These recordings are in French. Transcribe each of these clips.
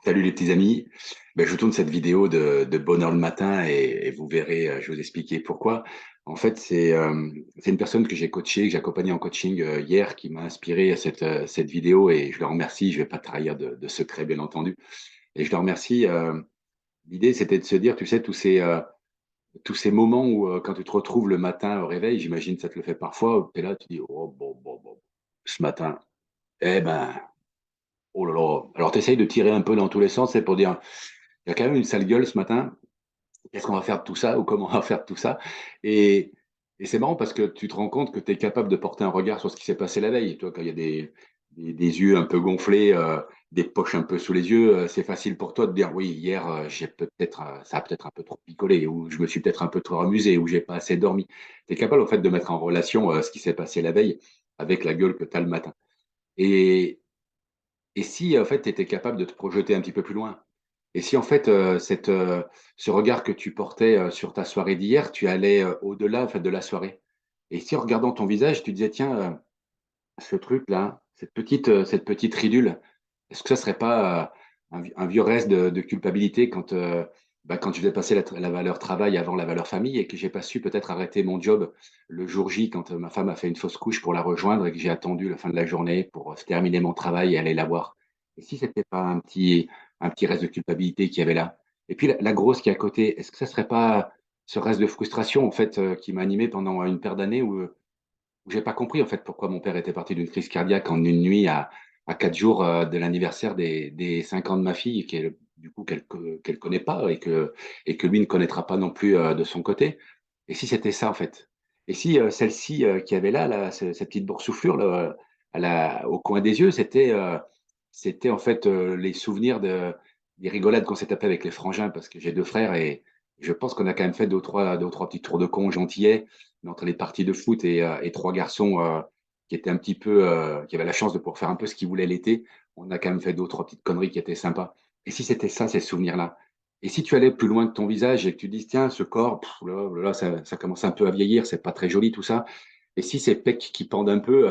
Salut les petits amis. Je tourne cette vidéo de bonheur le matin et vous verrez, je vais vous expliquer pourquoi. En fait, c'est une personne que j'ai coachée, que j'ai accompagnée en coaching hier qui m'a inspiré à cette vidéo et je le remercie. Je vais pas trahir de secret, bien entendu. Et je le remercie. L'idée, c'était de se dire, tu sais, tous ces moments où quand tu te retrouves le matin au réveil, j'imagine que ça te le fait parfois, tu es là, tu dis, oh, bon, ce matin, eh ben, oh là là. Alors, tu essayes de tirer un peu dans tous les sens, c'est pour dire, il y a quand même une sale gueule ce matin. Qu'est-ce qu'on va faire de tout ça ou comment on va faire de tout ça? Et, et c'est marrant parce que tu te rends compte que tu es capable de porter un regard sur ce qui s'est passé la veille. Toi, quand il y a des yeux un peu gonflés, des poches un peu sous les yeux, c'est facile pour toi de dire oui, hier, ça a peut-être un peu trop picolé, ou je me suis peut-être un peu trop amusé, ou j'ai pas assez dormi. Tu es capable, en fait, de mettre en relation ce qui s'est passé la veille avec la gueule que tu as le matin. Et, et si, en fait, tu étais capable de te projeter un petit peu plus loin, et si, en fait, ce regard que tu portais sur ta soirée d'hier, tu allais au-delà, en fait, de la soirée. Et si, en regardant ton visage, tu disais, tiens, ce truc-là, cette petite ridule, est-ce que ça serait pas un vieux reste de culpabilité quand je vais passer la valeur travail avant la valeur famille et que j'ai pas su peut-être arrêter mon job le jour J quand ma femme a fait une fausse couche pour la rejoindre et que j'ai attendu la fin de la journée pour terminer mon travail et aller la voir. Et si c'était pas un petit reste de culpabilité qu'il y avait là? Et puis la grosse qui est à côté, est-ce que ça serait pas ce reste de frustration en fait qui m'a animé pendant une paire d'années où j'ai pas compris en fait pourquoi mon père était parti d'une crise cardiaque en une nuit à 4 jours de l'anniversaire des 5 ans de ma fille, du coup qu'elle connaît pas et que lui ne connaîtra pas non plus de son côté. Et si c'était ça en fait? Et si celle-ci qui avait là, cette petite boursouflure là, au coin des yeux, c'était en fait les souvenirs des rigolades qu'on s'est tapé avec les frangins parce que j'ai deux frères et je pense qu'on a quand même fait deux ou trois petits tours de con gentillets mais entre les parties de foot et trois garçons qui étaient un petit peu, qui avaient la chance de pouvoir faire un peu ce qu'ils voulaient l'été, on a quand même fait deux ou trois petites conneries qui étaient sympas. Et si c'était ça, ces souvenirs-là? Et si tu allais plus loin que ton visage et que tu dis, tiens, ce corps, là, ça commence un peu à vieillir, c'est pas très joli tout ça. Et si ces pecs qui pendent un peu,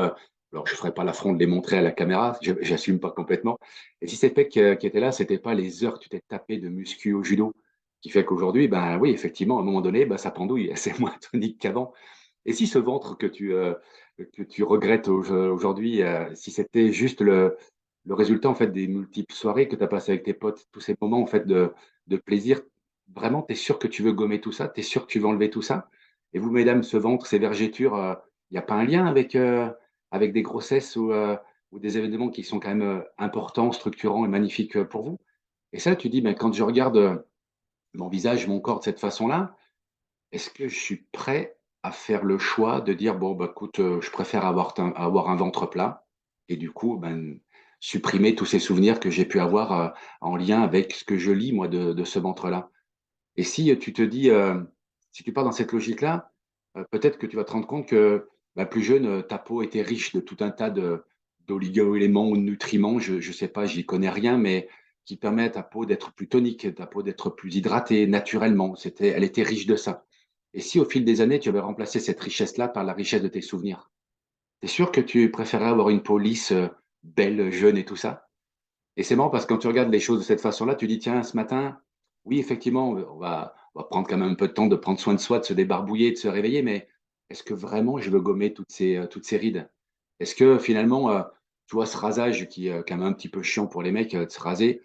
alors je ferai pas l'affront de les montrer à la caméra, j'assume pas complètement. Et si ces pecs qui étaient là, c'était pas les heures que tu t'es tapé de muscu au judo, qui fait qu'aujourd'hui, ben oui, effectivement, à un moment donné, ben, ça pendouille, c'est moins tonique qu'avant. Et si ce ventre que tu regrettes aujourd'hui, si c'était juste le résultat en fait des multiples soirées que tu as passées avec tes potes, tous ces moments en fait de plaisir, vraiment, tu es sûr que tu veux gommer tout ça? Tu es sûr que tu veux enlever tout ça? Et vous, mesdames, ce ventre, ces vergetures, il n'y a pas un lien avec des grossesses ou des événements qui sont quand même importants, structurants et magnifiques pour vous? Et ça, tu dis, ben, quand je regarde mon visage, mon corps de cette façon-là, est-ce que je suis prêt à faire le choix de dire: «Bon, bah, écoute, je préfère avoir un ventre plat» et du coup, ben, supprimer tous ces souvenirs que j'ai pu avoir, en lien avec ce que je lis moi de ce ventre-là? Et si, tu te dis, si tu pars dans cette logique-là, peut-être que tu vas te rendre compte que, bah, plus jeune, ta peau était riche de tout un tas d'oligo-éléments ou de nutriments, je ne sais pas, j'y connais rien, mais qui permet à ta peau d'être plus tonique, ta peau d'être plus hydratée naturellement. Elle était riche de ça. Et si au fil des années, tu avais remplacé cette richesse-là par la richesse de tes souvenirs? Tu es sûr que tu préférerais avoir une peau lisse, belle, jeune et tout ça? Et c'est marrant parce que quand tu regardes les choses de cette façon-là, tu dis: «Tiens, ce matin, oui, effectivement, on va prendre quand même un peu de temps de prendre soin de soi, de se débarbouiller, de se réveiller, mais est-ce que vraiment je veux gommer toutes ces rides?» Est-ce que finalement, tu vois, ce rasage qui est quand même un petit peu chiant pour les mecs, de se raser,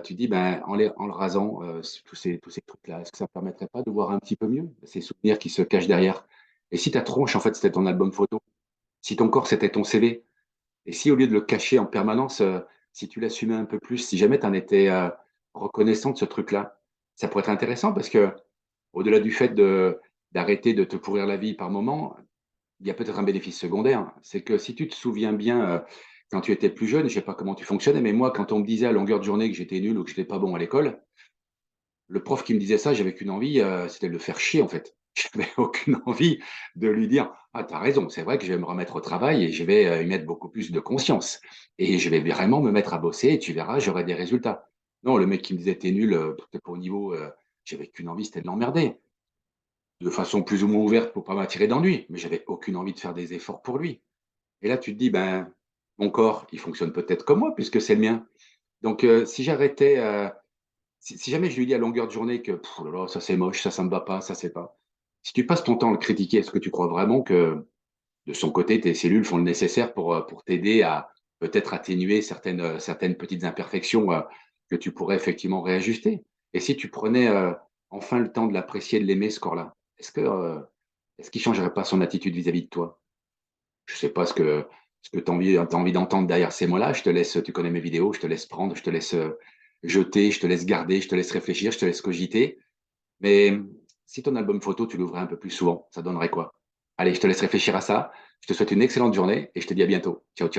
tu dis: «Ben, en le rasant, tous ces trucs-là, est-ce que ça ne permettrait pas de voir un petit peu mieux ces souvenirs qui se cachent derrière?» Et si ta tronche, en fait, c'était ton album photo? Si ton corps, c'était ton CV? Et si au lieu de le cacher en permanence, si tu l'assumais un peu plus, si jamais tu en étais, reconnaissant de ce truc-là, ça pourrait être intéressant parce que au delà du fait d'arrêter de te pourrir la vie par moment, il y a peut-être un bénéfice secondaire. C'est que si tu te souviens bien, quand tu étais plus jeune, je sais pas comment tu fonctionnais, mais moi, quand on me disait à longueur de journée que j'étais nul ou que j'étais pas bon à l'école, le prof qui me disait ça, j'avais qu'une envie, c'était de le faire chier, en fait. J'avais aucune envie de lui dire: «Ah, tu as raison, c'est vrai que je vais me remettre au travail et je vais, y mettre beaucoup plus de conscience et je vais vraiment me mettre à bosser et tu verras, j'aurai des résultats». Non, le mec qui me disait: «Tu es nul, tu pas au niveau», j'avais qu'une envie, c'était de l'emmerder. De façon plus ou moins ouverte pour pas m'attirer d'ennui, mais j'avais aucune envie de faire des efforts pour lui. Et là, tu te dis: «Ben, mon corps, il fonctionne peut-être comme moi puisque c'est le mien». Donc, si j'arrêtais, si jamais je lui dis à longueur de journée que oh là là, ça c'est moche, ça me va pas, ça c'est pas. Si tu passes ton temps à le critiquer, est-ce que tu crois vraiment que de son côté, tes cellules font le nécessaire pour t'aider à peut-être atténuer certaines petites imperfections que tu pourrais effectivement réajuster? Et si tu prenais enfin le temps de l'apprécier, de l'aimer, ce corps-là, est-ce qu'il changerait pas son attitude vis-à-vis de toi? Je sais pas ce que t'as envie d'entendre derrière ces mots-là. Je te laisse, tu connais mes vidéos, je te laisse prendre, je te laisse jeter, je te laisse garder, je te laisse réfléchir, je te laisse cogiter. Mais si ton album photo, tu l'ouvrais un peu plus souvent, ça donnerait quoi? Allez, je te laisse réfléchir à ça. Je te souhaite une excellente journée et je te dis à bientôt. Ciao, ciao.